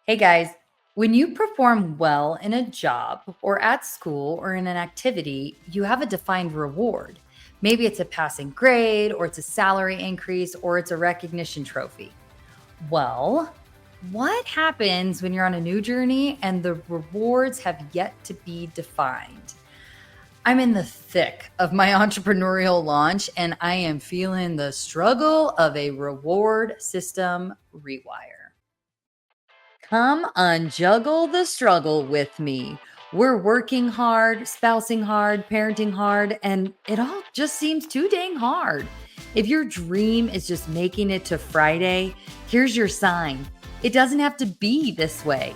Hey guys, when you perform well in a job or at school or in an activity, you have a defined reward. Maybe it's a passing grade, or it's a salary increase, or it's a recognition trophy. Well, what happens when you're on a new journey and the rewards have yet to be defined? I'm in the thick of my entrepreneurial launch and I am feeling the struggle of a reward system rewire. Come unjuggle the struggle with me. We're working hard, spousing hard, parenting hard, and it all just seems too dang hard. If your dream is just making it to Friday, here's your sign. It doesn't have to be this way.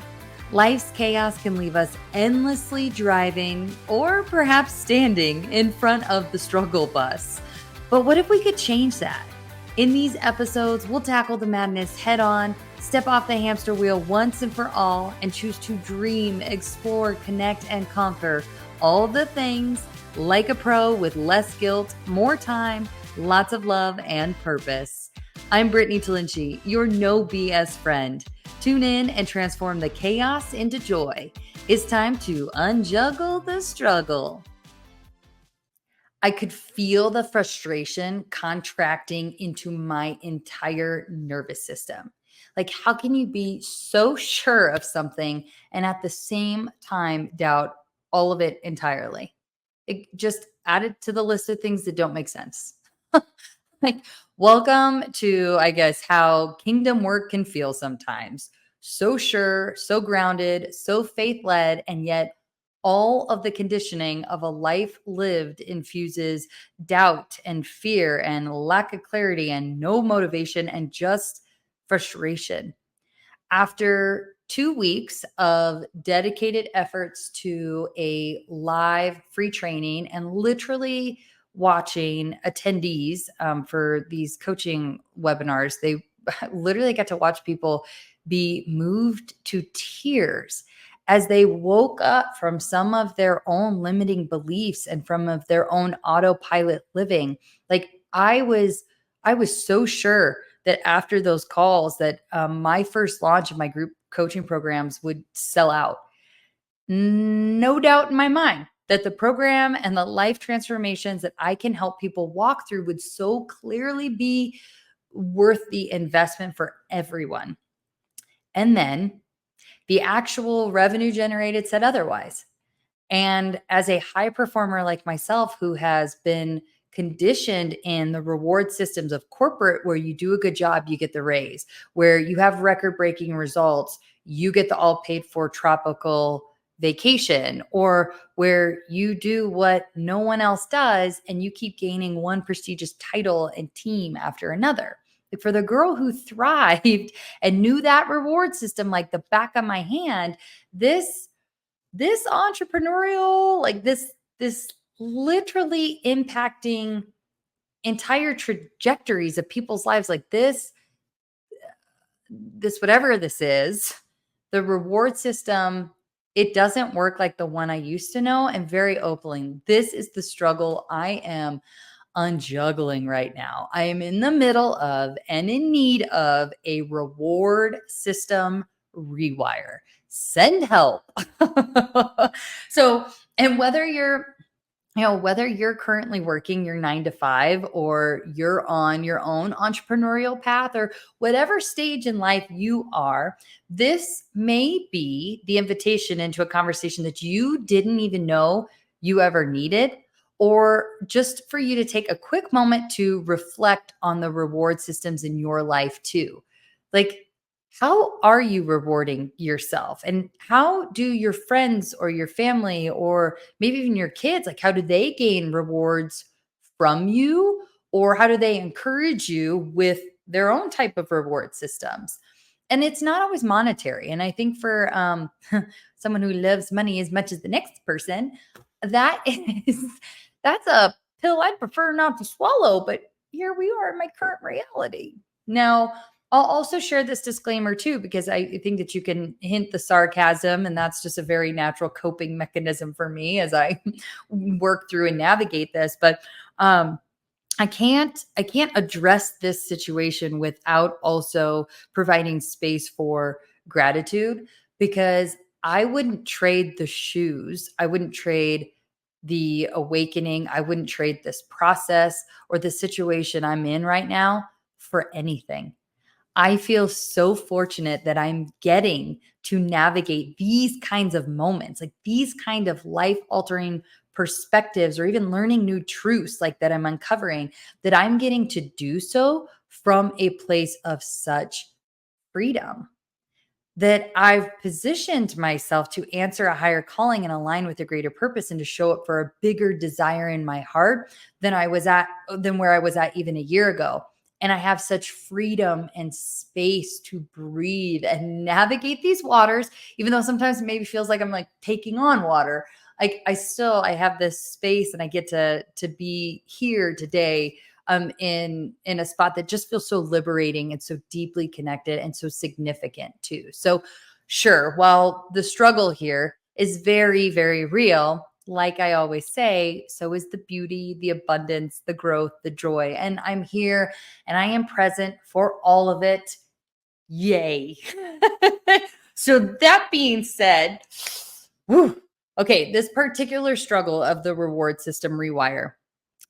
Life's chaos can leave us endlessly driving or perhaps standing in front of the struggle bus. But what if we could change that? In these episodes, we'll tackle the madness head on, step off the hamster wheel once and for all, and choose to dream, explore, connect, and conquer all the things like a pro with less guilt, more time, lots of love, and purpose. I'm Brittany Talinci, your no BS friend. Tune in and transform the chaos into joy. It's time to unjuggle the struggle. I could feel the frustration contracting into my entire nervous system. Like, how can you be so sure of something and at the same time doubt all of it entirely? It just added to the list of things that don't make sense. Like, welcome to, I guess, how kingdom work can feel sometimes. So sure, so grounded, so faith led, and yet all of the conditioning of a life lived infuses doubt and fear and lack of clarity and no motivation and just frustration. After 2 weeks of dedicated efforts to a live free training and literally watching attendees for these coaching webinars, they literally got to watch people be moved to tears as they woke up from some of their own limiting beliefs and from of their own autopilot living. Like I was so sure that after those calls that my first launch of my group coaching programs would sell out. No doubt in my mind that the program and the life transformations that I can help people walk through would so clearly be worth the investment for everyone. And then the actual revenue generated said otherwise. And as a high performer like myself, who has been conditioned in the reward systems of corporate, where you do a good job, you get the raise, where you have record breaking results, you get the all paid for tropical vacation, or where you do what no one else does and you keep gaining one prestigious title and team after another. Like, for the girl who thrived and knew that reward system like the back of my hand, this entrepreneurial, like this literally impacting entire trajectories of people's lives, like this whatever this is, the reward system, it doesn't work like the one I used to know. And very openly, this is the struggle I am unjuggling right now. I am in the middle of and in need of a reward system rewire. Send help. So, and whether you're currently working your 9 to 5 or you're on your own entrepreneurial path or whatever stage in life you are, this may be the invitation into a conversation that you didn't even know you ever needed, or just for you to take a quick moment to reflect on the reward systems in your life too. Like, how are you rewarding yourself? And how do your friends or your family or maybe even your kids, like, how do they gain rewards from you? Or how do they encourage you with their own type of reward systems? And it's not always monetary. And I think for someone who loves money as much as the next person, that is that's a pill I'd prefer not to swallow. But here we are in my current reality. Now, I'll also share this disclaimer too, because I think that you can hint the sarcasm, and that's just a very natural coping mechanism for me as I work through and navigate this. But I can't address this situation without also providing space for gratitude, because I wouldn't trade the shoes. I wouldn't trade the awakening. I wouldn't trade this process or the situation I'm in right now for anything. I feel so fortunate that I'm getting to navigate these kinds of moments, like these kind of life altering perspectives, or even learning new truths like that I'm uncovering, that I'm getting to do so from a place of such freedom, that I've positioned myself to answer a higher calling and align with a greater purpose, and to show up for a bigger desire in my heart than where I was at even a year ago. And I have such freedom and space to breathe and navigate these waters, even though sometimes it maybe feels like I'm like taking on water. Like I have this space, and I get to be here today, in a spot that just feels so liberating and so deeply connected and so significant too. So, sure, while the struggle here is very, very real, like I always say, so is the beauty, the abundance, the growth, the joy. And I'm here and I am present for all of it. Yay. So, that being said, whew, okay, this particular struggle of the reward system rewire,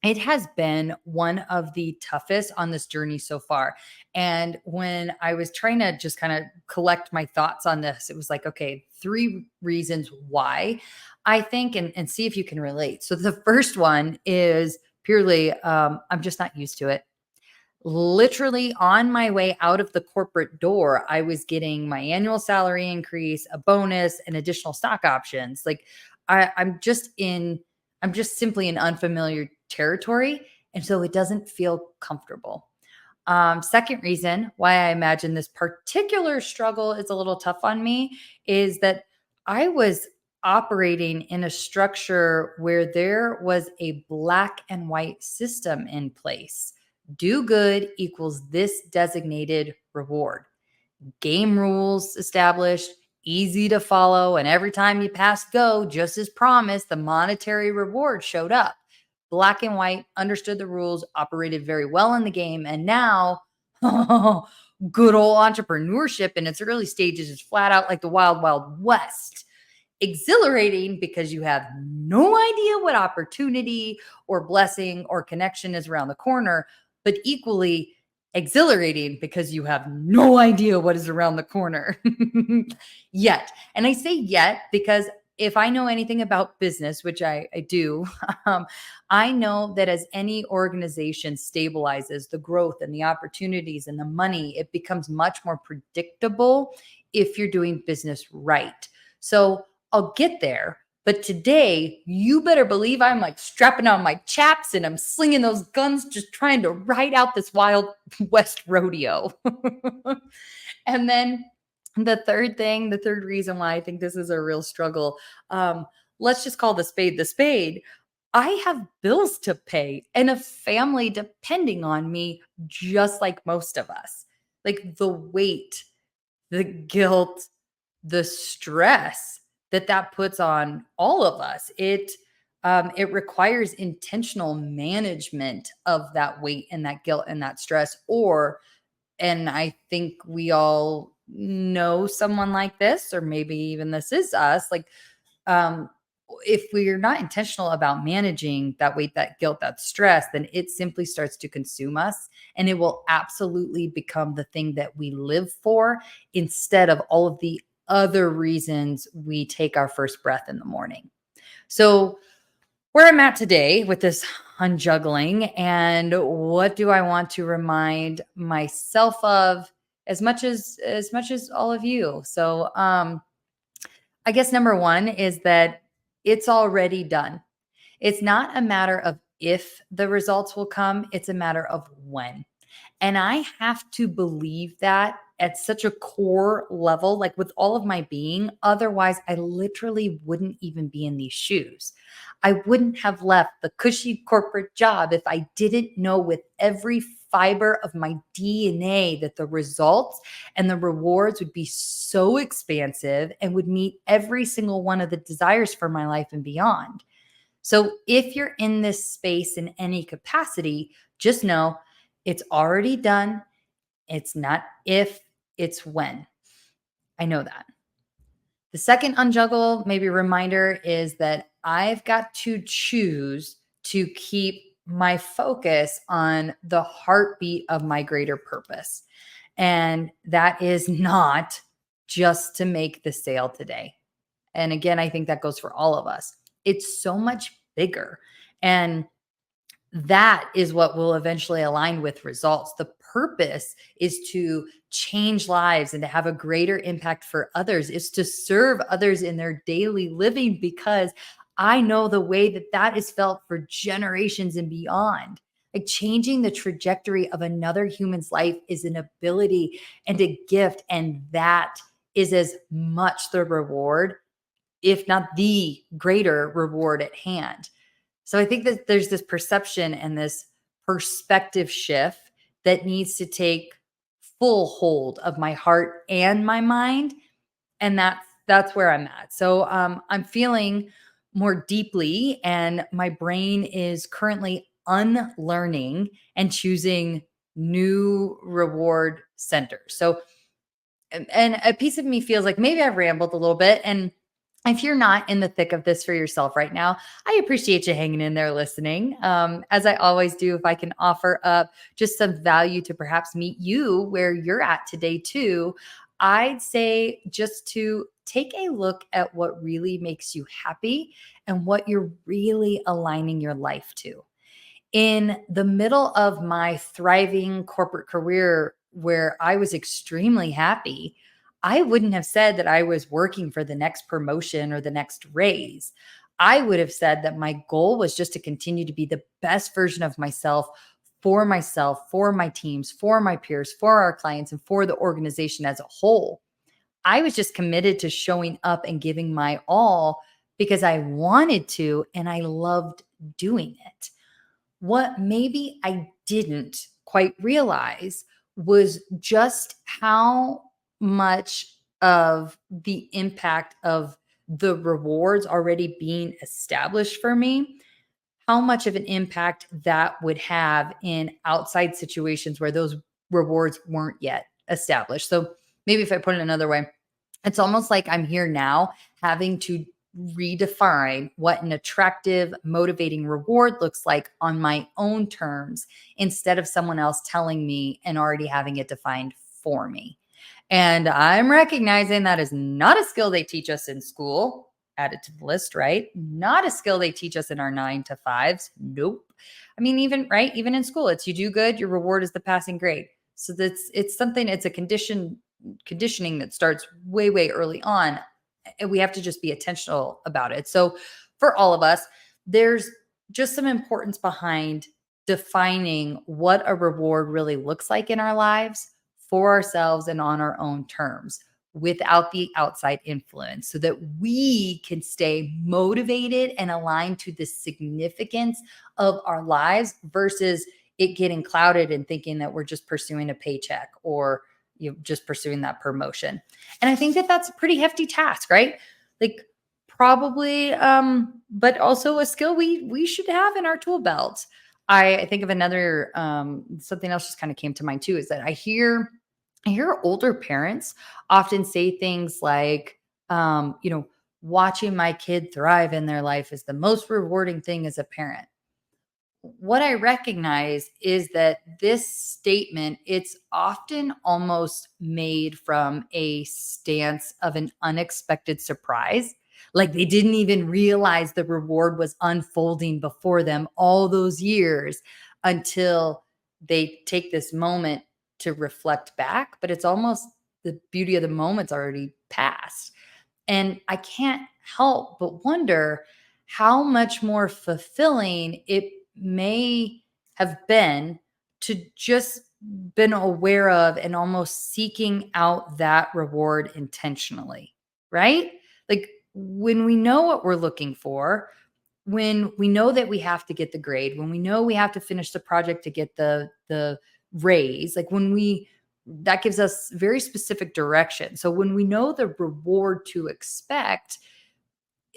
it has been one of the toughest on this journey so far. And when I was trying to just kind of collect my thoughts on this, it was like, okay, three reasons why I think, and see if you can relate. So the first one is purely, I'm just not used to it. Literally on my way out of the corporate door, I was getting my annual salary increase, a bonus, and additional stock options. Like I'm just simply in unfamiliar territory. And so it doesn't feel comfortable. Second reason why I imagine this particular struggle is a little tough on me is that I was operating in a structure where there was a black and white system in place. Do good equals this designated reward. Game rules established, easy to follow, and every time you passed go, just as promised, the monetary reward showed up. Black and white, understood the rules, operated very well in the game, and now good old entrepreneurship in its early stages is flat out like the wild, wild west. Exhilarating because you have no idea what opportunity or blessing or connection is around the corner, but equally exhilarating because you have no idea what is around the corner yet. And I say yet because if I know anything about business, which I do, I know that as any organization stabilizes, the growth and the opportunities and the money, it becomes much more predictable if you're doing business right. So I'll get there. But today, you better believe I'm like strapping on my chaps and I'm slinging those guns, just trying to ride out this wild West rodeo. And then the third reason why I think this is a real struggle, let's just call the spade the spade. I have bills to pay and a family depending on me, just like most of us. Like the weight, the guilt, the stress that puts on all of us. It requires intentional management of that weight and that guilt and that stress. And I think we all know someone like this, or maybe even this is us. Like, um, if we're not intentional about managing that weight, that guilt, that stress, then it simply starts to consume us, and it will absolutely become the thing that we live for instead of all of the other reasons we take our first breath in the morning. So, where I'm at today with this unjuggling, and what do I want to remind myself of as much as all of you. So, I guess number one is that it's already done. It's not a matter of if the results will come, it's a matter of when. And I have to believe that at such a core level, like with all of my being. Otherwise, I literally wouldn't even be in these shoes. I wouldn't have left the cushy corporate job if I didn't know with every fiber of my DNA that the results and the rewards would be so expansive and would meet every single one of the desires for my life and beyond. So if you're in this space in any capacity, Just know it's already done. It's not if, it's when. I know that. The second unjuggle, maybe reminder, is that I've got to choose to keep my focus on the heartbeat of my greater purpose. And that is not just to make the sale today. And again, I think that goes for all of us. It's so much bigger. And that is what will eventually align with results. The purpose is to change lives and to have a greater impact for others, is to serve others in their daily living, because I know the way that that is felt for generations and beyond. Like changing the trajectory of another human's life is an ability and a gift. And that is as much the reward, if not the greater reward at hand. So I think that there's this perception and this perspective shift that needs to take full hold of my heart and my mind. And that's where I'm at. So I'm feeling more deeply, and my brain is currently unlearning and choosing new reward centers. So and a piece of me feels like maybe I've rambled a little bit. And if you're not in the thick of this for yourself right now, I appreciate you hanging in there listening. As I always do, if I can offer up just some value to perhaps meet you where you're at today too, I'd say just to take a look at what really makes you happy and what you're really aligning your life to. In the middle of my thriving corporate career, where I was extremely happy, I wouldn't have said that I was working for the next promotion or the next raise. I would have said that my goal was just to continue to be the best version of myself, for my teams, for my peers, for our clients, and for the organization as a whole. I was just committed to showing up and giving my all because I wanted to and I loved doing it. What maybe I didn't quite realize was just how much of the impact of the rewards already being established for me, how much of an impact that would have in outside situations where those rewards weren't yet established. So maybe if I put it another way, it's almost like I'm here now having to redefine what an attractive, motivating reward looks like on my own terms instead of someone else telling me and already having it defined for me. And I'm recognizing that is not a skill they teach us in school. Add it to the list, right? Not a skill they teach us in our 9 to 5s. Nope. I mean, even right, even in school, it's you do good, your reward is the passing grade. So it's something, it's a conditioning that starts way, way early on. And we have to just be intentional about it. So for all of us, there's just some importance behind defining what a reward really looks like in our lives for ourselves and on our own terms without the outside influence, so that we can stay motivated and aligned to the significance of our lives versus it getting clouded and thinking that we're just pursuing a paycheck or just pursuing that promotion. And I think that that's a pretty hefty task, right? Like probably but also a skill we should have in our tool belt. I think of another something else just kind of came to mind too, is that I hear older parents often say things like, watching my kid thrive in their life is the most rewarding thing as a parent. What I recognize is that this statement, it's often almost made from a stance of an unexpected surprise. Like they didn't even realize the reward was unfolding before them all those years until they take this moment to reflect back. But it's almost the beauty of the moment's already passed. And I can't help but wonder how much more fulfilling it may have been to just been aware of and almost seeking out that reward intentionally, right? Like when we know what we're looking for, when we know that we have to get the grade, when we know we have to finish the project to get the raise, like when we that gives us very specific direction. So when we know the reward to expect,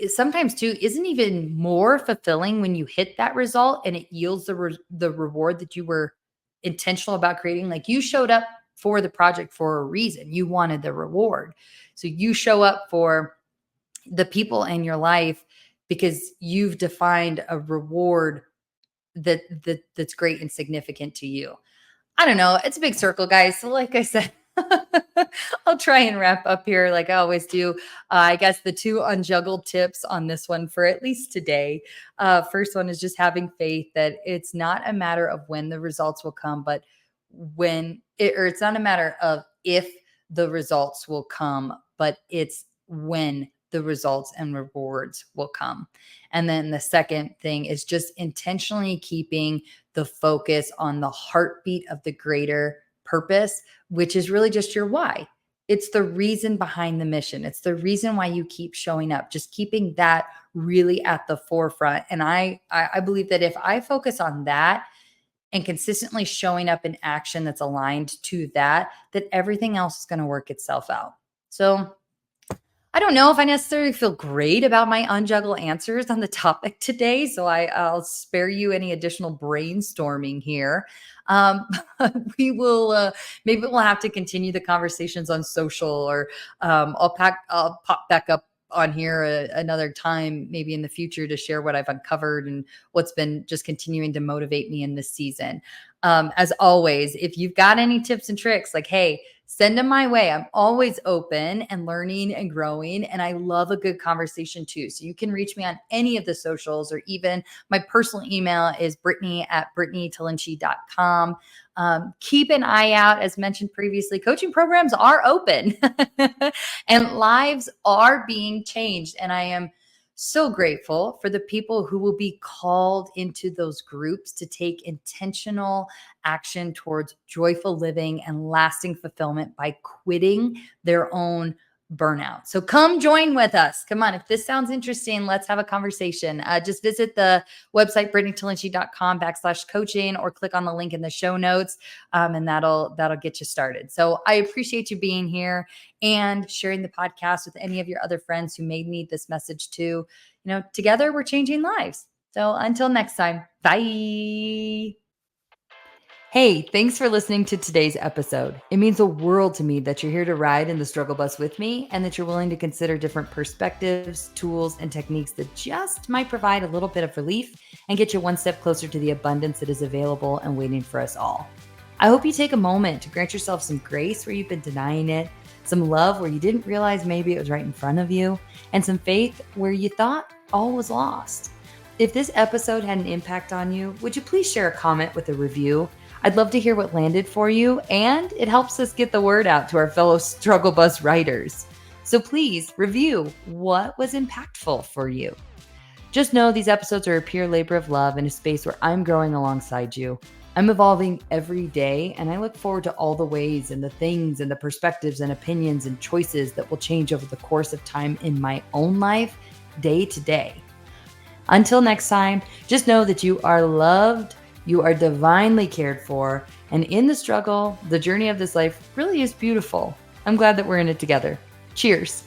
sometimes too isn't even more fulfilling when you hit that result and it yields the reward that you were intentional about creating. Like you showed up for the project for a reason. You wanted the reward. So you show up for the people in your life because you've defined a reward that's great and significant to you. I don't know. It's a big circle, guys. So, like I said, I'll try and wrap up here like I always do. I guess the two unjuggled tips on this one for at least today. First one is just having faith that it's not a matter of when the results will come, but or it's not a matter of if the results will come, but it's when the results and rewards will come. And then the second thing is just intentionally keeping the focus on the heartbeat of the greater purpose, which is really just your why. It's the reason behind the mission. It's the reason why you keep showing up, just keeping that really at the forefront. And I believe that if I focus on that and consistently showing up in action that's aligned to that, that everything else is going to work itself out. So I don't know if I necessarily feel great about my unjuggle answers on the topic today, so I'll spare you any additional brainstorming here. Um, we will maybe we'll have to continue the conversations on social, or I'll pop back up on here another time, maybe in the future, to share what I've uncovered and what's been just continuing to motivate me in this season. As always, if you've got any tips and tricks, like, hey, send them my way. I'm always open and learning and growing. And I love a good conversation too. So you can reach me on any of the socials, or even my personal email is brittany@brittanytalinchi.com. Keep an eye out. As mentioned previously, coaching programs are open and lives are being changed. And I am so grateful for the people who will be called into those groups to take intentional action towards joyful living and lasting fulfillment by quitting their own burnout. So come join with us. Come on. If this sounds interesting, let's have a conversation. Just visit the website, brittanytalinchi.com/coaching, or click on the link in the show notes. And that'll get you started. So I appreciate you being here and sharing the podcast with any of your other friends who may need this message too. Together we're changing lives. So until next time, bye. Hey, thanks for listening to today's episode. It means the world to me that you're here to ride in the struggle bus with me, and that you're willing to consider different perspectives, tools, and techniques that just might provide a little bit of relief and get you one step closer to the abundance that is available and waiting for us all. I hope you take a moment to grant yourself some grace where you've been denying it, some love where you didn't realize maybe it was right in front of you, and some faith where you thought all was lost. If this episode had an impact on you, would you please share a comment with a review? I'd love to hear what landed for you, and it helps us get the word out to our fellow struggle bus riders. So please review what was impactful for you. Just know these episodes are a pure labor of love in a space where I'm growing alongside you. I'm evolving every day, and I look forward to all the ways and the things and the perspectives and opinions and choices that will change over the course of time in my own life, day to day. Until next time, just know that you are loved, you are divinely cared for, and in the struggle, the journey of this life really is beautiful. I'm glad that we're in it together. Cheers.